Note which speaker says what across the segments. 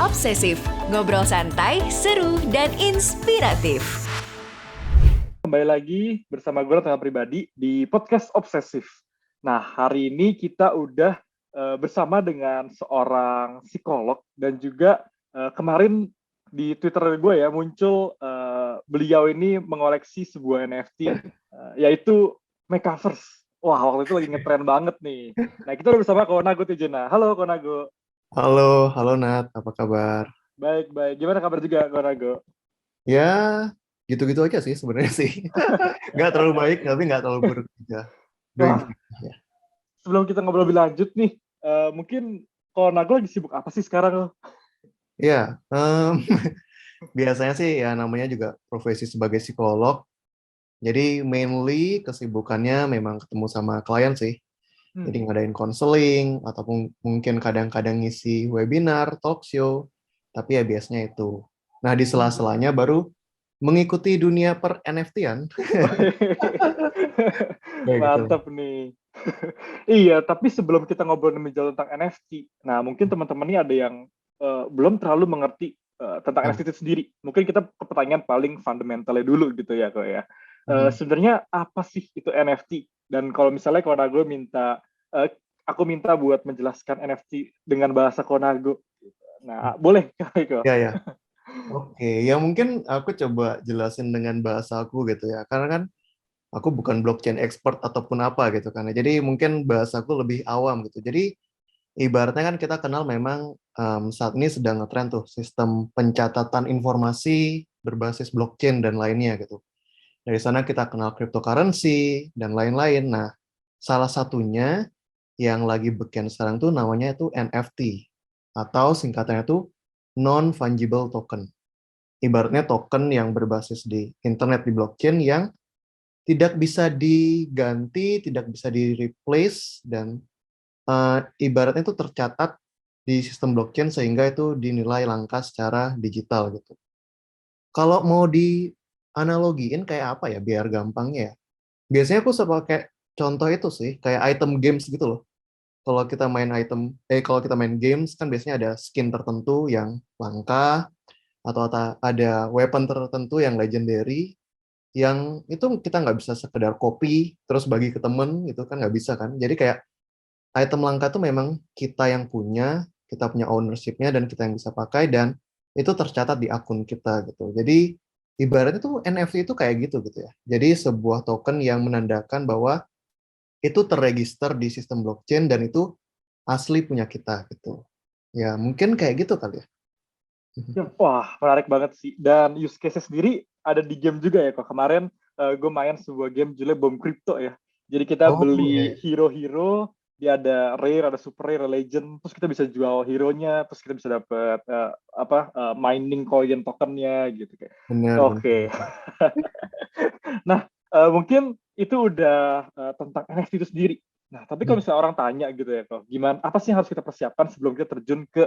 Speaker 1: Obsesif, ngobrol santai, seru, dan inspiratif.
Speaker 2: Kembali lagi bersama gue Tengah Pribadi di podcast Obsesif. Nah, hari ini kita udah bersama dengan seorang psikolog dan juga kemarin di Twitter gue ya muncul beliau ini mengoleksi sebuah NFT yaitu Metaverse. Wah, waktu itu lagi ngetren banget nih. Nah, kita udah bersama Konago Tijena. Halo Konago.
Speaker 3: Halo Nat, apa kabar?
Speaker 2: Baik. Gimana kabar juga Konago?
Speaker 3: Ya, gitu-gitu aja sih sebenarnya sih. Nggak terlalu baik, tapi nggak terlalu buruk juga. Doing
Speaker 2: Wah,
Speaker 3: fine, ya.
Speaker 2: sebelum kita ngobrol lebih lanjut nih, mungkin Konago lagi sibuk apa sih sekarang?
Speaker 3: Ya, biasanya sih ya namanya juga profesi sebagai psikolog. Jadi mainly kesibukannya memang ketemu sama klien sih. Jadi ngadain konseling, ataupun mungkin kadang-kadang ngisi webinar, talk show. Tapi ya biasanya itu. Nah, di sela-selanya baru mengikuti dunia per NFT-an. Kayak gitu.
Speaker 2: Mantap nih. Iya, tapi sebelum kita ngobrol lebih jauh tentang NFT, nah mungkin teman-teman ini ada yang belum terlalu mengerti tentang NFT itu sendiri. Mungkin kita ke pertanyaan paling fundamentalnya dulu gitu ya, kok ya. Sebenarnya apa sih itu NFT? Dan kalau misalnya Konago minta, aku minta buat menjelaskan NFT dengan bahasa Konago. Nah, boleh kok.
Speaker 3: Ya, ya. Oke, ya mungkin aku coba jelasin dengan bahasa aku gitu ya. Karena kan aku bukan blockchain expert ataupun apa gitu kan. Jadi mungkin bahasaku lebih awam gitu. Jadi ibaratnya kan kita kenal memang saat ini sedang ngetren tuh sistem pencatatan informasi berbasis blockchain dan lainnya gitu. Dari sana kita kenal cryptocurrency dan lain-lain. Nah, salah satunya yang lagi beken sekarang tuh namanya itu NFT atau singkatannya tuh non-fungible token. Ibaratnya token yang berbasis di internet di blockchain yang tidak bisa diganti, tidak bisa di-replace, dan ibaratnya itu tercatat di sistem blockchain sehingga itu dinilai langka secara digital gitu. Kalau mau dianalogiin kayak apa ya biar gampangnya ya. Biasanya aku suka pakai contoh itu sih, kayak item games gitu loh. Kalau kita main games kan biasanya ada skin tertentu yang langka, atau ada weapon tertentu yang legendary, yang itu kita nggak bisa sekedar copy terus bagi ke temen, itu kan nggak bisa kan. Jadi kayak item langka itu memang kita yang punya, kita punya ownership-nya dan kita yang bisa pakai, dan itu tercatat di akun kita gitu. Jadi ibaratnya tuh NFT itu kayak gitu ya. Jadi sebuah token yang menandakan bahwa itu terregister di sistem blockchain dan itu asli punya kita gitu. Ya mungkin kayak gitu kali ya.
Speaker 2: Ya, wah, menarik banget sih. Dan use case sendiri ada di game juga ya kok. Kemarin gue main sebuah game judulnya Bom Crypto ya. Jadi kita
Speaker 3: Oh
Speaker 2: beli
Speaker 3: ya.
Speaker 2: hero-hero, dia ada rare, ada super rare, legend, terus kita bisa jual hero-nya, terus kita bisa dapat mining coin tokennya gitu kayak.
Speaker 3: Benar,
Speaker 2: Oke.
Speaker 3: benar.
Speaker 2: Nah, mungkin itu udah tentang NFT itu sendiri. Nah, tapi kalau misalnya orang tanya gitu ya, kok, gimana? Apa sih yang harus kita persiapkan sebelum kita terjun ke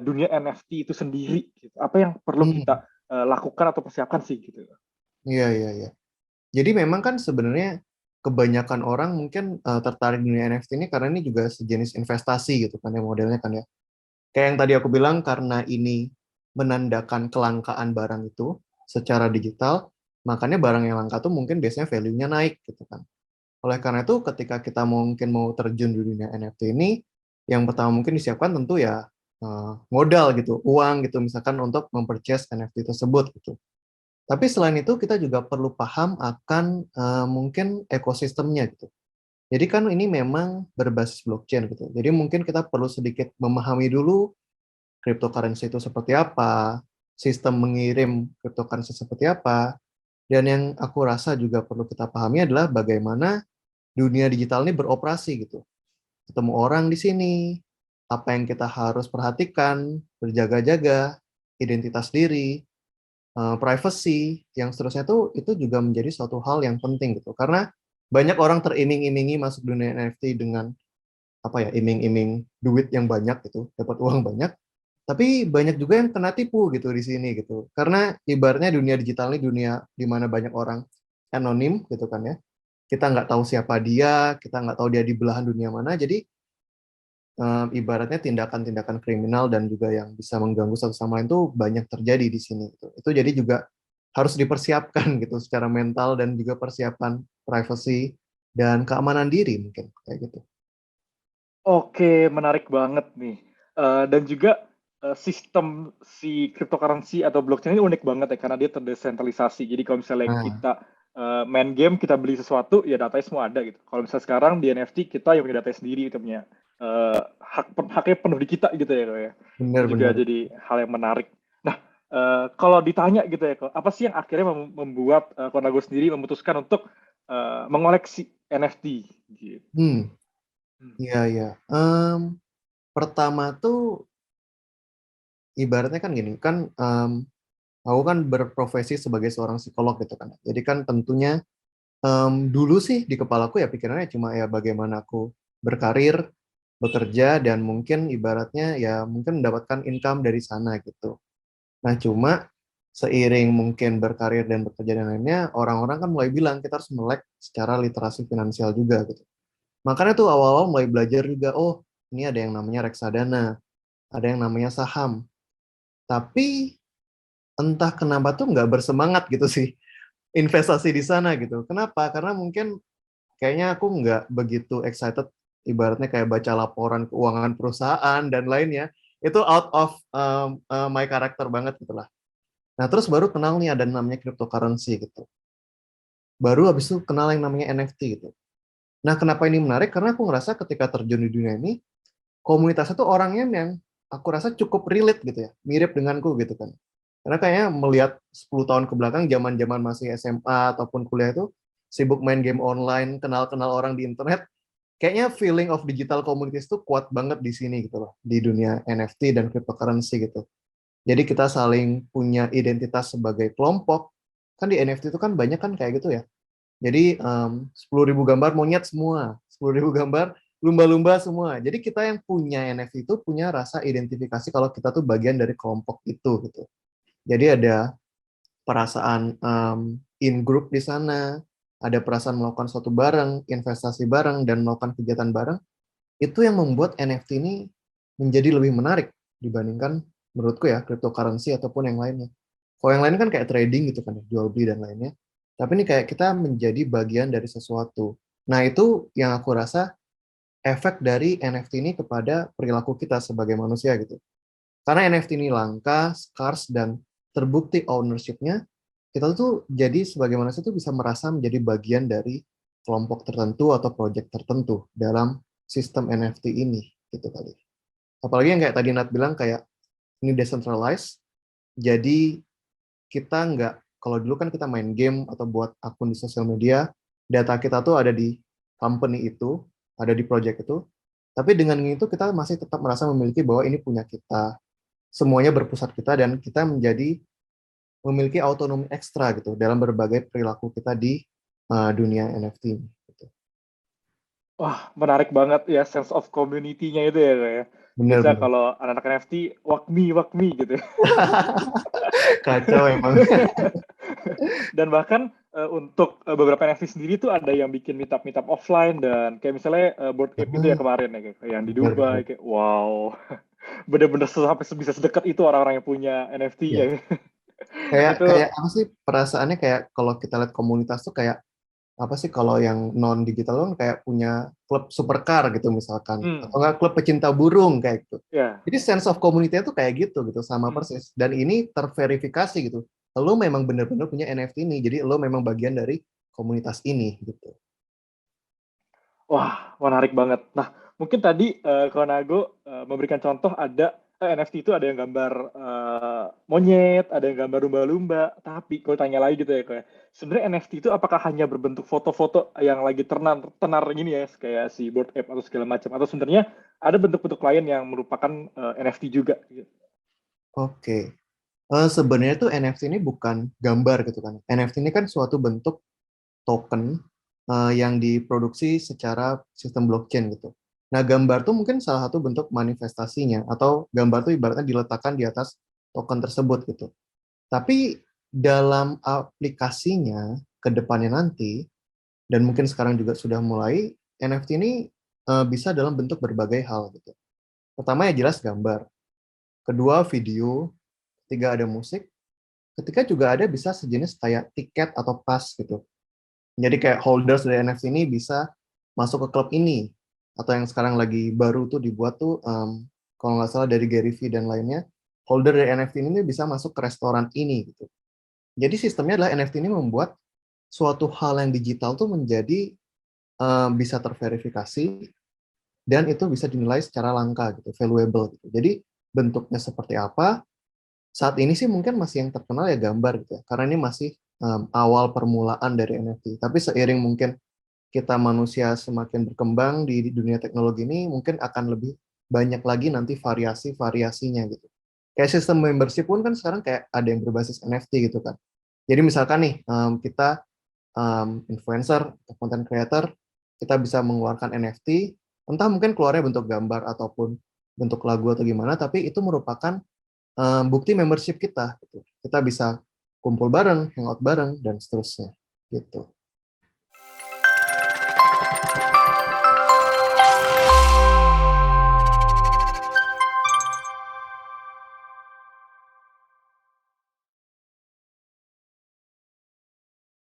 Speaker 2: dunia NFT itu sendiri? Gitu. Apa yang perlu
Speaker 3: Hmm.
Speaker 2: kita lakukan atau persiapkan sih gitu?
Speaker 3: Iya, iya, iya. Jadi memang kan sebenarnya kebanyakan orang mungkin tertarik di dunia NFT ini karena ini juga sejenis investasi gitu kan ya modelnya kan ya. Kayak yang tadi aku bilang, karena ini menandakan kelangkaan barang itu secara digital, makanya barang yang langka tuh mungkin biasanya value-nya naik gitu kan. Oleh karena itu ketika kita mungkin mau terjun di dunia NFT ini, yang pertama mungkin disiapkan tentu ya modal gitu, uang gitu misalkan untuk memperchase NFT tersebut gitu. Tapi selain itu kita juga perlu paham akan mungkin ekosistemnya gitu. Jadi kan ini memang berbasis blockchain gitu. Jadi mungkin kita perlu sedikit memahami dulu cryptocurrency itu seperti apa, sistem mengirim cryptocurrency seperti apa, dan yang aku rasa juga perlu kita pahami adalah bagaimana dunia digital ini beroperasi gitu. Ketemu orang di sini, apa yang kita harus perhatikan, berjaga-jaga, identitas diri, privacy, yang seterusnya itu juga menjadi suatu hal yang penting gitu. Karena banyak orang teriming-imingi masuk dunia NFT dengan apa ya, iming-iming duit yang banyak gitu, dapat uang banyak. Tapi banyak juga yang kena tipu gitu di sini gitu. Karena ibaratnya dunia digital ini dunia di mana banyak orang anonim gitu kan ya. Kita nggak tahu siapa dia, kita nggak tahu dia di belahan dunia mana. Jadi ibaratnya tindakan-tindakan kriminal dan juga yang bisa mengganggu satu sama lain tuh banyak terjadi di sini gitu. Itu jadi juga harus dipersiapkan gitu secara mental dan juga persiapan privacy dan keamanan diri mungkin kayak gitu.
Speaker 2: Oke, menarik banget nih. Dan juga sistem si cryptocurrency atau blockchain ini unik banget ya karena dia terdesentralisasi. Jadi kalau misalnya
Speaker 3: Nah,
Speaker 2: kita main game, kita beli sesuatu, ya datanya semua ada gitu. Kalau misalnya sekarang di NFT kita yang punya data sendiri, kita punya haknya penuh di kita gitu ya, Kak, ya. Itu juga
Speaker 3: benar-benar.
Speaker 2: jadi hal yang menarik. Nah, kalau ditanya gitu ya, Kak, apa sih yang akhirnya membuat Konago sendiri memutuskan untuk mengoleksi NFT gitu?
Speaker 3: Hmm, iya iya. Pertama tuh ibaratnya kan gini, kan aku kan berprofesi sebagai seorang psikolog gitu kan. Jadi kan tentunya dulu sih di kepalaku ya pikirannya cuma ya bagaimana aku berkarir, bekerja dan mungkin ibaratnya ya mungkin mendapatkan income dari sana gitu. Nah, cuma seiring mungkin berkarir dan bekerja dan lainnya, orang-orang kan mulai bilang kita harus melek secara literasi finansial juga gitu. Makanya tuh awal-awal mulai belajar juga, oh ini ada yang namanya reksadana, ada yang namanya saham. Tapi entah kenapa tuh nggak bersemangat gitu sih investasi di sana gitu. Kenapa? Karena mungkin kayaknya aku nggak begitu excited ibaratnya kayak baca laporan keuangan perusahaan dan lainnya. Itu out of my character banget gitu lah. Nah, terus baru kenal nih ada namanya cryptocurrency gitu. Baru habis itu kenal yang namanya NFT gitu. Nah, kenapa ini menarik? Karena aku ngerasa ketika terjun di dunia ini, komunitasnya tuh orangnya yang aku rasa cukup relate gitu ya, mirip denganku gitu kan. Karena kayaknya melihat 10 tahun ke belakang, zaman-zaman masih SMA ataupun kuliah itu, sibuk main game online, kenal-kenal orang di internet, kayaknya feeling of digital communities tuh kuat banget di sini gitu loh, di dunia NFT dan cryptocurrency gitu. Jadi kita saling punya identitas sebagai kelompok. Kan di NFT itu kan banyak kan kayak gitu ya. Jadi 10.000 gambar monyet semua, 10.000 gambar lumba-lumba semua. Jadi kita yang punya NFT itu punya rasa identifikasi kalau kita tuh bagian dari kelompok itu gitu. Jadi ada perasaan in group di sana, ada perasaan melakukan suatu bareng, investasi bareng dan melakukan kegiatan bareng. Itu yang membuat NFT ini menjadi lebih menarik dibandingkan menurutku ya cryptocurrency ataupun yang lainnya. Kalau yang lain kan kayak trading gitu kan, jual beli dan lainnya. Tapi ini kayak kita menjadi bagian dari sesuatu. Nah, itu yang aku rasa efek dari NFT ini kepada perilaku kita sebagai manusia gitu. Karena NFT ini langka, scarce, dan terbukti ownership-nya, kita tuh jadi sebagai manusia tuh bisa merasa menjadi bagian dari kelompok tertentu atau project tertentu dalam sistem NFT ini gitu kali. Apalagi yang kayak tadi Nat bilang kayak ini decentralized, jadi kita nggak, kalau dulu kan kita main game atau buat akun di sosial media, data kita tuh ada di company itu, ada di project itu, tapi dengan itu kita masih tetap merasa memiliki bahwa ini punya kita, semuanya berpusat kita dan kita menjadi memiliki otonomi ekstra gitu dalam berbagai perilaku kita di dunia NFT ini. Gitu.
Speaker 2: Wah, menarik banget ya sense of community-nya itu ya, Kak, ya. Biasa
Speaker 3: Bener-bener.
Speaker 2: kalau anak-anak NFT, walk me gitu.
Speaker 3: Kacau emang.
Speaker 2: Dan bahkan untuk beberapa NFT sendiri tuh ada yang bikin meetup offline dan kayak misalnya Board Ape itu ya kemarin ya, kayak yang di Dubai,
Speaker 3: Bener-bener.
Speaker 2: kayak wow, bener-bener sampai bisa sedekat itu orang-orang yang punya NFT
Speaker 3: Ya.
Speaker 2: ya.
Speaker 3: Kayak
Speaker 2: Itu
Speaker 3: kayak apa sih perasaannya kayak kalau kita lihat komunitas tuh kayak apa sih kalau yang non digital kan kayak punya klub supercar gitu misalkan atau
Speaker 2: hmm,
Speaker 3: enggak klub pecinta burung kayak gitu.
Speaker 2: ya.
Speaker 3: Jadi sense of community tuh kayak gitu sama
Speaker 2: Hmm.
Speaker 3: persis dan ini terverifikasi gitu. Lo memang benar-benar punya NFT ini, jadi lo memang bagian dari komunitas ini gitu.
Speaker 2: Wah, menarik banget. Nah, mungkin tadi Konago memberikan contoh ada NFT itu ada yang gambar monyet, ada yang gambar lumba-lumba. Tapi kalau tanya lagi gitu ya, kayak sebenarnya NFT itu apakah hanya berbentuk foto-foto yang lagi tenar gini ya, kayak si Bored Ape atau segala macam, atau sebenarnya ada bentuk-bentuk lain yang merupakan NFT juga? Gitu.
Speaker 3: Oke. Sebenarnya tuh NFT ini bukan gambar gitu kan. NFT ini kan suatu bentuk token yang diproduksi secara sistem blockchain gitu. Nah, gambar tuh mungkin salah satu bentuk manifestasinya atau gambar tuh ibaratnya diletakkan di atas token tersebut gitu. Tapi dalam aplikasinya ke depannya nanti dan mungkin sekarang juga sudah mulai NFT ini bisa dalam bentuk berbagai hal gitu. Pertama ya jelas gambar, kedua video, ketiga ada musik, ketiga juga ada bisa sejenis kayak tiket atau pass gitu. Jadi kayak holders dari NFT ini bisa masuk ke klub ini, atau yang sekarang lagi baru tuh dibuat tuh, kalau nggak salah dari Gary Vee dan lainnya, holder dari NFT ini bisa masuk ke restoran ini gitu. Jadi sistemnya adalah NFT ini membuat suatu hal yang digital tuh menjadi bisa terverifikasi dan itu bisa dinilai secara langka gitu, valuable gitu. Jadi bentuknya seperti apa? Saat ini sih mungkin masih yang terkenal ya gambar gitu ya, karena ini masih awal permulaan dari NFT. Tapi seiring mungkin kita manusia semakin berkembang di dunia teknologi ini, mungkin akan lebih banyak lagi nanti variasi-variasinya gitu. Kayak sistem membership pun kan sekarang kayak ada yang berbasis NFT gitu kan. Jadi misalkan nih kita influencer atau content creator, kita bisa mengeluarkan NFT, entah mungkin keluarnya bentuk gambar ataupun bentuk lagu atau gimana, tapi itu merupakan bukti membership kita gitu. Kita bisa kumpul bareng, hangout bareng dan seterusnya gitu.